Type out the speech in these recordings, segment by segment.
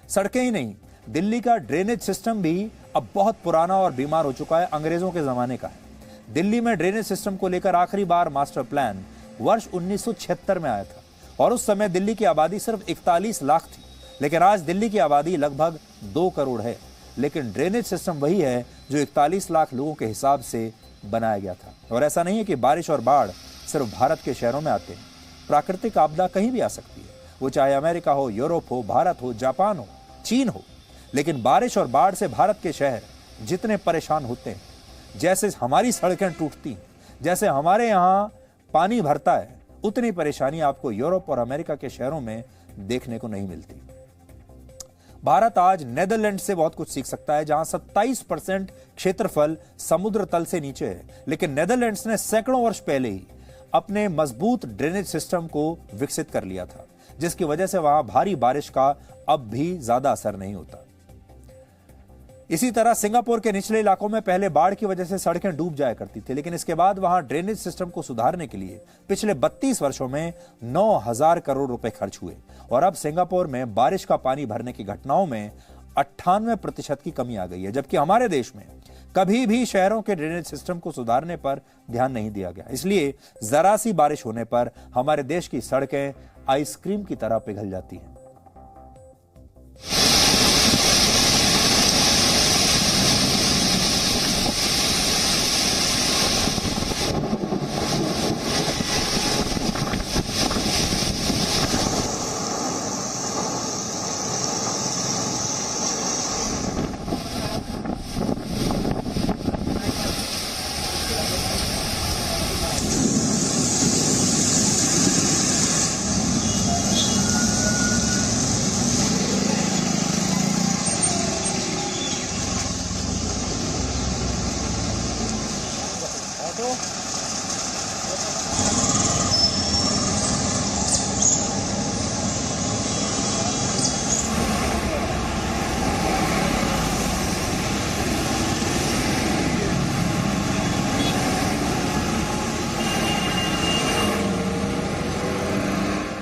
सड़कें ही नहीं, दिल्ली का ड्रेनेज सिस्टम भी अब बहुत पुराना और बीमार हो चुका है, अंग्रेजों के जमाने का है। दिल्ली में ड्रेनेज सिस्टम को लेकर आखिरी बार मास्टर प्लान वर्ष 1976 में आया था और उस समय दिल्ली की आबादी सिर्फ 41 लाख थी, लेकिन आज दिल्ली की आबादी लगभग 2 करोड़ है। लेकिन ड्रेनेज सिस्टम वही है जो 41 लाख लोगों के हिसाब से बनाया गया था। और ऐसा नहीं है कि बारिश और बाढ़ सिर्फ भारत के शहरों में आते हैं, प्राकृतिक आपदा कहीं भी आ सकती है, वो चाहे अमेरिका हो, यूरोप हो, भारत हो, जापान हो, चीन हो। लेकिन बारिश और बाढ़ से भारत के शहर जितने परेशान होते हैं, जैसे हमारी सड़कें टूटती हैं, जैसे हमारे यहाँ पानी भरता है, उतनी परेशानी आपको यूरोप और अमेरिका के शहरों में देखने को नहीं मिलती। भारत आज नेदरलैंड से बहुत कुछ सीख सकता है, जहां 27% क्षेत्रफल समुद्र तल से नीचे है, लेकिन नेदरलैंड्स ने सैकड़ों वर्ष पहले ही अपने मजबूत ड्रेनेज सिस्टम को विकसित कर लिया था, जिसकी वजह से वहां भारी बारिश का अब भी ज्यादा असर नहीं होता। इसी तरह सिंगापुर के निचले इलाकों में पहले बाढ़ की वजह से सड़कें डूब जाया करती थी, लेकिन इसके बाद वहां ड्रेनेज सिस्टम को सुधारने के लिए पिछले 32 वर्षों में 9,000 करोड़ रुपए खर्च हुए और अब सिंगापुर में बारिश का पानी भरने की घटनाओं में 98% की कमी आ गई है, जबकि हमारे देश में कभी भी शहरों के ड्रेनेज सिस्टम को सुधारने पर ध्यान नहीं दिया गया। इसलिए जरा सी बारिश होने पर हमारे देश की सड़कें आइसक्रीम की तरह पिघल जाती हैं।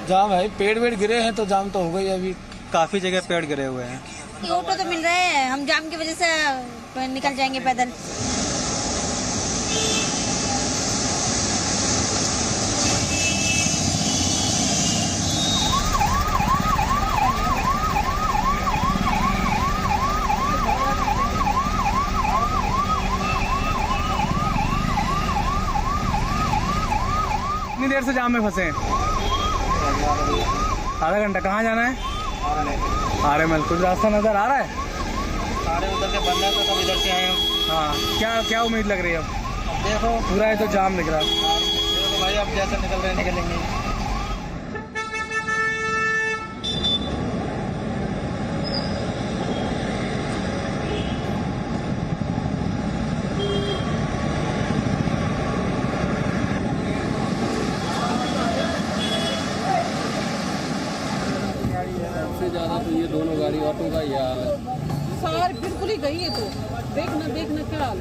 जाम है, पेड़ वेड़ गिरे हैं तो जाम तो हो गई। अभी काफी जगह पेड़ गिरे हुए हैं। ऑटो तो मिल रहे हैं, हम जाम की वजह से निकल जाएंगे पैदल। कितनी देर से जाम में फंसे हैं? आधा घंटा। कहाँ जाना है? आरएमएल। कुछ रास्ता नजर आ रहा है? सारे उधर से बंद है तो सब इधर से आए हम। हाँ, क्या उम्मीद लग रही है अब देखो पूरा है तो जाम निकल रहा है। देखो भाई, अब जैसे निकल रहे निकलेंगे। ज्यादा तो ये दोनों गाड़ी ऑटो का ही हाल है। सार बिल्कुल ही गई है। तो देखना क्या हाल।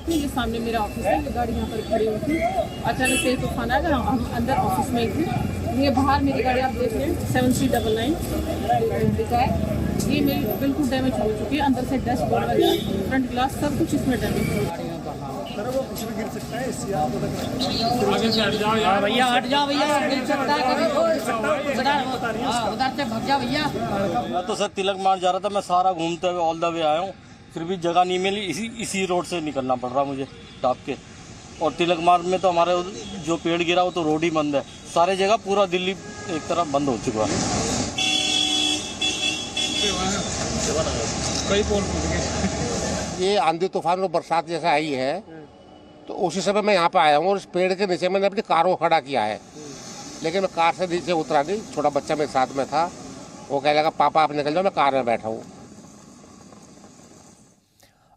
ये सामने मेरा ऑफिस है, ये गाड़ी यहाँ पर खड़ी हुई थी। अचानक से तूफान आ गया, हम अंदर ऑफिस में थे। ये बाहर मेरी गाड़ी आप देख रहे हैं 7399 लिखा है। ये मेरी बिल्कुल डैमेज हो चुकी है, अंदर से डैशबोर्ड वगैरह, फ्रंट ग्लास सब कुछ इसमें डैमेज है। भैया हट जाओ भैया, गिर सकता है कभी, उधर से भग जा भैया। मैं तो सर तिलक मार जा रहा था, मैं सारा घूमते हुए ऑल द वे आया हूँ, फिर भी जगह नहीं मिली। इसी रोड से निकलना पड़ रहा मुझे टाप के। और तिलक मार्ग में तो हमारे जो पेड़ गिरा वो तो रोड ही बंद है, सारे जगह पूरा दिल्ली एक तरफ बंद हो चुका है। ये आंधी तूफान और बरसात जैसा आई है तो उसी समय मैं यहाँ पे आया हूँ और इस पेड़ के नीचे मैंने अपनी कार को खड़ा किया है, लेकिन मैं कार से नीचे उतरा नहीं। छोटा बच्चा मेरे साथ में था, वो कह लगा पापा आप निकल जाओ, मैं कार में बैठा हूँ।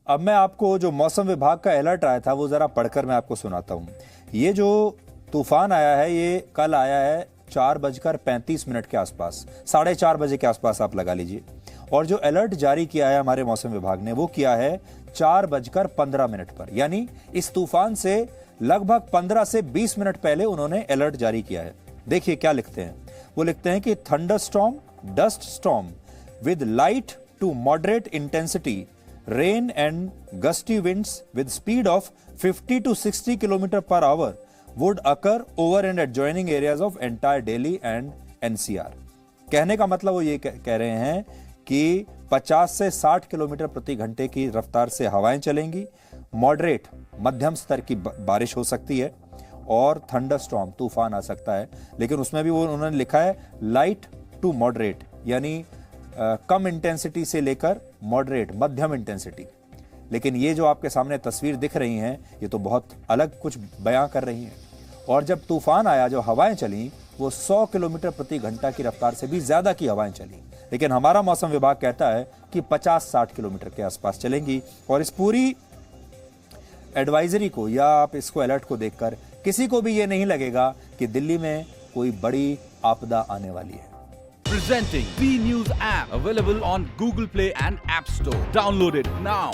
अब मैं आपको जो मौसम विभाग का अलर्ट आया था वो जरा पढ़कर मैं आपको सुनाता हूँ। ये जो तूफान आया है ये कल आया है 4:35 के आसपास, 4:30 बजे के आसपास आप लगा लीजिए। और जो अलर्ट जारी किया है हमारे मौसम विभाग ने वो किया है 4:15 पर, यानी इस तूफान से लगभग 15 से 20 मिनट पहले उन्होंने अलर्ट जारी किया है। देखिए क्या लिखते हैं। वो लिखते हैं कि thunder storm, dust storm, with light to moderate intensity rain and gusty winds with speed of 50 to 60 km per hour would occur over and adjoining areas of entire Delhi and NCR. कहने का मतलब वो ये कह रहे हैं कि 50 से 60 किलोमीटर प्रति घंटे की रफ्तार से हवाएं चलेंगी, मॉडरेट मध्यम स्तर की बारिश हो सकती है और थंडरस्टॉर्म तूफान आ सकता है। लेकिन उसमें भी वो उन्होंने लिखा है लाइट टू मॉडरेट, यानी कम इंटेंसिटी से लेकर मॉडरेट मध्यम इंटेंसिटी। लेकिन ये जो आपके सामने तस्वीर दिख रही हैं ये तो बहुत अलग कुछ बयां कर रही हैं। और जब तूफान आया, जो हवाएं चली वो 100 किलोमीटर प्रति घंटा की रफ्तार से भी ज्यादा की हवाएं चली। लेकिन हमारा मौसम विभाग कहता है कि 50-60 किलोमीटर के आसपास चलेंगी। और इस पूरी एडवाइजरी को या आप इसको अलर्ट को देखकर किसी को भी ये नहीं लगेगा कि दिल्ली में कोई बड़ी आपदा आने वाली है। Presenting B News app, available on Google Play and App Store. Download it now.